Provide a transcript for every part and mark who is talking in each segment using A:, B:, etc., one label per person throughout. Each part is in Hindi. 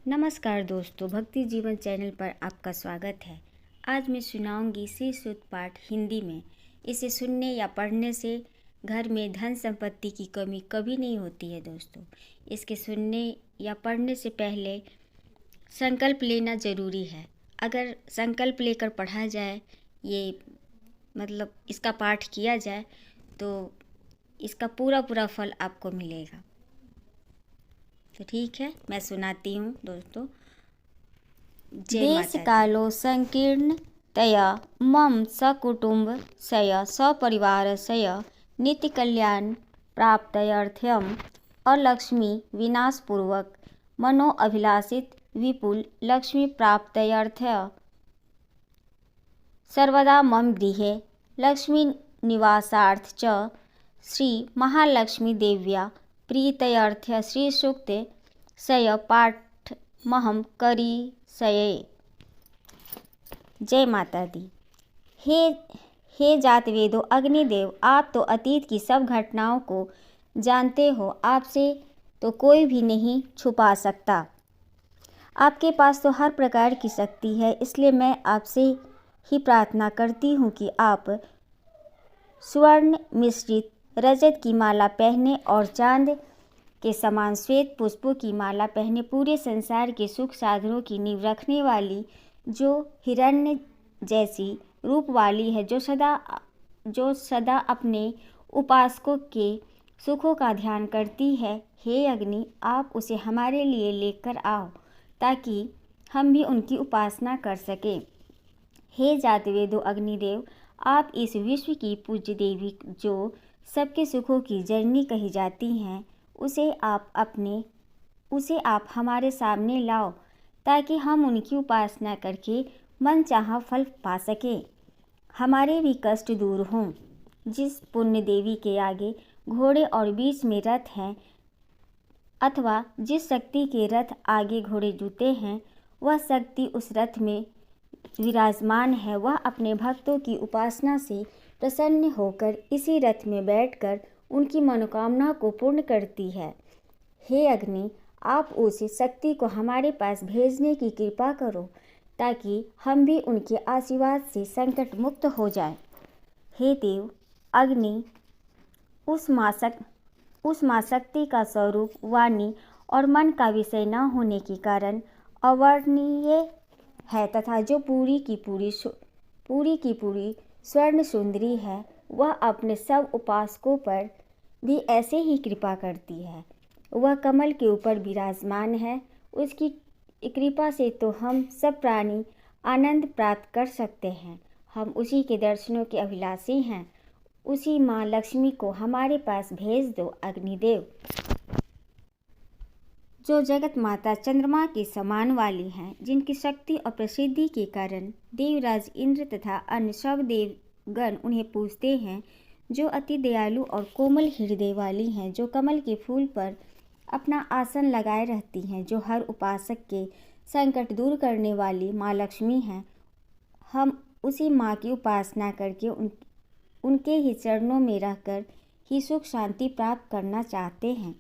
A: नमस्कार दोस्तों, भक्ति जीवन चैनल पर आपका स्वागत है। आज मैं सुनाऊंगी श्री सूक्त पाठ हिंदी में। इसे सुनने या पढ़ने से घर में धन संपत्ति की कमी कभी नहीं होती है दोस्तों। इसके सुनने या पढ़ने से पहले संकल्प लेना ज़रूरी है। अगर संकल्प लेकर पढ़ा जाए, इसका पाठ किया जाए तो इसका पूरा फल आपको मिलेगा। तो ठीक है, मैं सुनाती हूँ दोस्तों। देश कालो संकीर्ण तया मम सकुटुंब सय सपरिवार सय नित्य कल्याण प्राप्त्यर्थम अलक्ष्मी विनाशपूर्वक मनो अभिलाषित विपुल लक्ष्मी प्राप्त्यर्थ सर्वदा मम गृहे लक्ष्मी निवासार्थ च श्री महालक्ष्मी देव्या प्रीत्यर्थ श्री सूक्त सय पाठ महम करी सये। जय माता दी। हे जात वेदो अग्निदेव, आप तो अतीत की सब घटनाओं को जानते हो। आपसे तो कोई भी नहीं छुपा सकता। आपके पास तो हर प्रकार की शक्ति है, इसलिए मैं आपसे ही प्रार्थना करती हूँ कि आप स्वर्ण मिश्रित रजत की माला पहने और चांद के समान श्वेत पुष्पों की माला पहने पूरे संसार के सुख साधनों की नींव रखने वाली, जो हिरण्य जैसी रूप वाली है, जो सदा अपने उपासकों के सुखों का ध्यान करती है। हे अग्नि, आप उसे हमारे लिए लेकर आओ ताकि हम भी उनकी उपासना कर सकें। हे जात वेदो अग्निदेव, आप इस विश्व की पूज्य देवी, जो सबके सुखों की जननी कही जाती हैं, उसे आप हमारे सामने लाओ ताकि हम उनकी उपासना करके मनचाहा फल पा सकें। हमारे भी कष्ट दूर हों। जिस पुण्य देवी के आगे घोड़े और बीच में रथ हैं, अथवा जिस शक्ति के रथ आगे घोड़े जुते हैं, वह शक्ति उस रथ में विराजमान है। वह अपने भक्तों की उपासना से प्रसन्न होकर इसी रथ में बैठकर उनकी मनोकामना को पूर्ण करती है। हे अग्नि, आप उस शक्ति को हमारे पास भेजने की कृपा करो ताकि हम भी उनके आशीर्वाद से संकट मुक्त हो जाएं। हे देव अग्नि, उस माँ शक्ति का स्वरूप वाणी और मन का विषय न होने के कारण अवर्णनीय है तथा जो पूरी की पूरी स्वर्ण सुंदरी है, वह अपने सब उपासकों पर भी ऐसे ही कृपा करती है। वह कमल के ऊपर विराजमान है। उसकी कृपा से तो हम सब प्राणी आनंद प्राप्त कर सकते हैं। हम उसी के दर्शनों के अभिलाषी हैं। उसी माँ लक्ष्मी को हमारे पास भेज दो अग्निदेव, जो जगत माता चंद्रमा के समान वाली हैं, जिनकी शक्ति और प्रसिद्धि के कारण देवराज इंद्र तथा अन्य सब देवगण उन्हें पूजते हैं, जो अति दयालु और कोमल हृदय वाली हैं, जो कमल के फूल पर अपना आसन लगाए रहती हैं, जो हर उपासक के संकट दूर करने वाली माँ लक्ष्मी हैं। हम उसी माँ की उपासना करके उनके ही चरणों में रहकर ही सुख शांति प्राप्त करना चाहते हैं।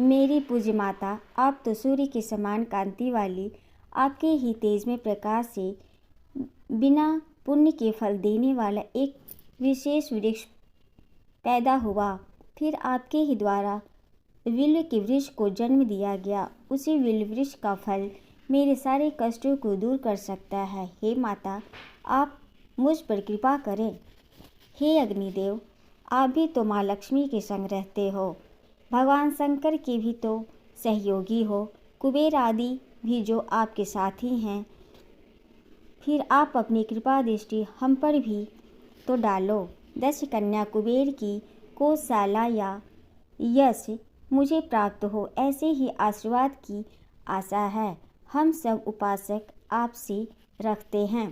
A: मेरी पूज्य माता, आप तो सूर्य के समान कांति वाली, आपके ही तेज में प्रकाश से बिना पुण्य के फल देने वाला एक विशेष वृक्ष पैदा हुआ। फिर आपके ही द्वारा विल्व के वृक्ष को जन्म दिया गया। उसी विल्व वृक्ष का फल मेरे सारे कष्टों को दूर कर सकता है। हे माता, आप मुझ पर कृपा करें। हे अग्निदेव, आप भी तो माँ लक्ष्मी के संग रहते हो, भगवान शंकर के भी तो सहयोगी हो, कुबेर आदि भी जो आपके साथी हैं। फिर आप अपनी कृपा दृष्टि हम पर भी तो डालो। 10 कन्या कुबेर की कोशाला या यश मुझे प्राप्त हो, ऐसे ही आशीर्वाद की आशा है। हम सब उपासक आपसे रखते हैं।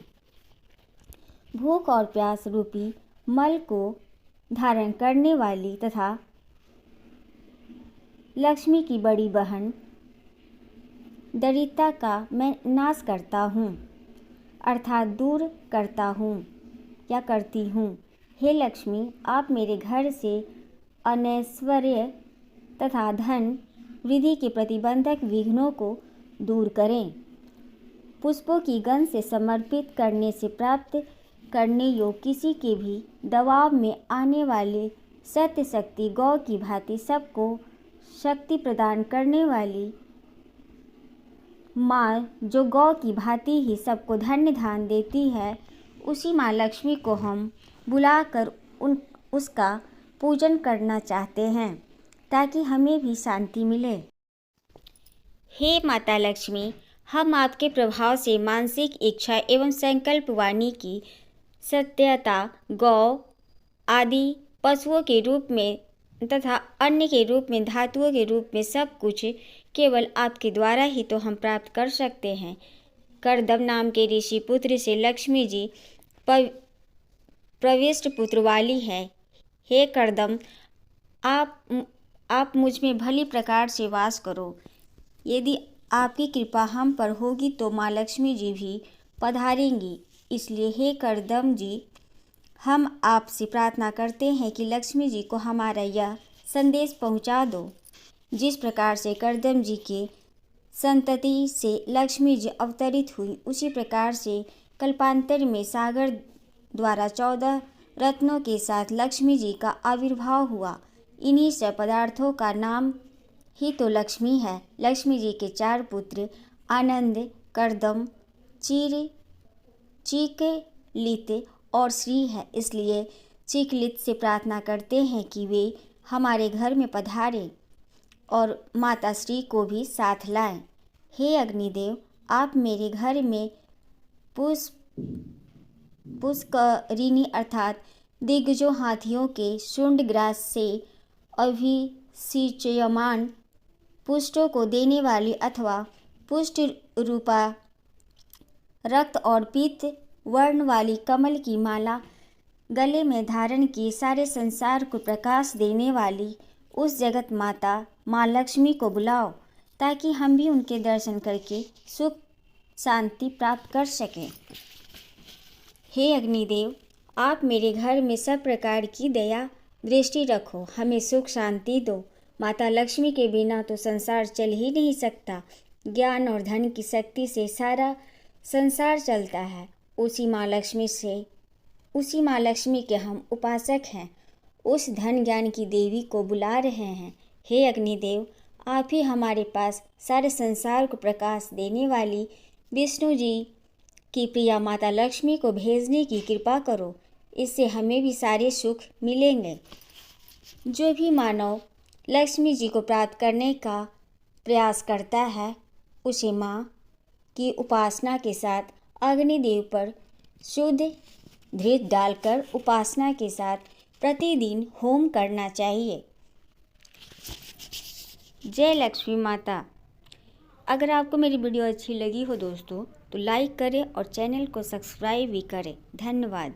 A: भूख और प्यास रूपी मल को धारण करने वाली तथा लक्ष्मी की बड़ी बहन दरिद्रता का मैं नाश करता हूँ, अर्थात दूर करती हूँ। हे लक्ष्मी, आप मेरे घर से अनैश्वर्य तथा धन वृद्धि के प्रतिबंधक विघ्नों को दूर करें। पुष्पों की गंध से समर्पित करने से प्राप्त करने योग्य किसी के भी दबाव में आने वाले सत्य शक्ति गौ की भांति सबको शक्ति प्रदान करने वाली माँ, जो गौ की भांति ही सबको धन्य धान देती है, उसी माँ लक्ष्मी को हम बुलाकर उसका पूजन करना चाहते हैं ताकि हमें भी शांति मिले। हे माता लक्ष्मी, हम आपके प्रभाव से मानसिक इच्छा एवं संकल्प वाणी की सत्यता गौ आदि पशुओं के रूप में तथा अन्य के रूप में धातुओं के रूप में सब कुछ केवल आपके द्वारा ही तो हम प्राप्त कर सकते हैं। करदम नाम के ऋषि पुत्र से लक्ष्मी जी प्रविष्ट पुत्र वाली है। हे करदम, आप मुझ में भली प्रकार से वास करो। यदि आपकी कृपा हम पर होगी तो माँ लक्ष्मी जी भी पधारेंगी। इसलिए हे करदम जी, हम आपसे प्रार्थना करते हैं कि लक्ष्मी जी को हमारा यह संदेश पहुंचा दो। जिस प्रकार से करदम जी के संतति से लक्ष्मी जी अवतरित हुई, उसी प्रकार से कल्पांतर में सागर द्वारा 14 रत्नों के साथ लक्ष्मी जी का आविर्भाव हुआ। इन्हीं सब पदार्थों का नाम ही तो लक्ष्मी है। लक्ष्मी जी के 4 पुत्र आनंद, करदम, चीकलित और श्री है। इसलिए चीकलित से प्रार्थना करते हैं कि वे हमारे घर में पधारें और माता श्री को भी साथ लाएं। हे अग्निदेव, आप मेरे घर में पुष्करिणी अर्थात दिग्गजों हाथियों के शुंडग्रास से अभिसिंचयमान पुष्टों को देने वाली अथवा पुष्ट रूपा रक्त और पीत वर्ण वाली कमल की माला गले में धारण की सारे संसार को प्रकाश देने वाली उस जगत माता माँ लक्ष्मी को बुलाओ, ताकि हम भी उनके दर्शन करके सुख शांति प्राप्त कर सकें। हे अग्निदेव, आप मेरे घर में सब प्रकार की दया दृष्टि रखो, हमें सुख शांति दो। माता लक्ष्मी के बिना तो संसार चल ही नहीं सकता। ज्ञान और धन की शक्ति से सारा संसार चलता है। उसी माँ लक्ष्मी के हम उपासक हैं। उस धन ज्ञान की देवी को बुला रहे हैं। हे अग्निदेव, आप ही हमारे पास सारे संसार को प्रकाश देने वाली विष्णु जी की प्रिया माता लक्ष्मी को भेजने की कृपा करो। इससे हमें भी सारे सुख मिलेंगे। जो भी मानव लक्ष्मी जी को प्राप्त करने का प्रयास करता है, उसे माँ की उपासना के साथ अग्निदेव पर शुद्ध घृत डालकर उपासना के साथ प्रतिदिन होम करना चाहिए। जय लक्ष्मी माता। अगर आपको मेरी वीडियो अच्छी लगी हो दोस्तों, तो लाइक करें और चैनल को सब्सक्राइब भी करें। धन्यवाद।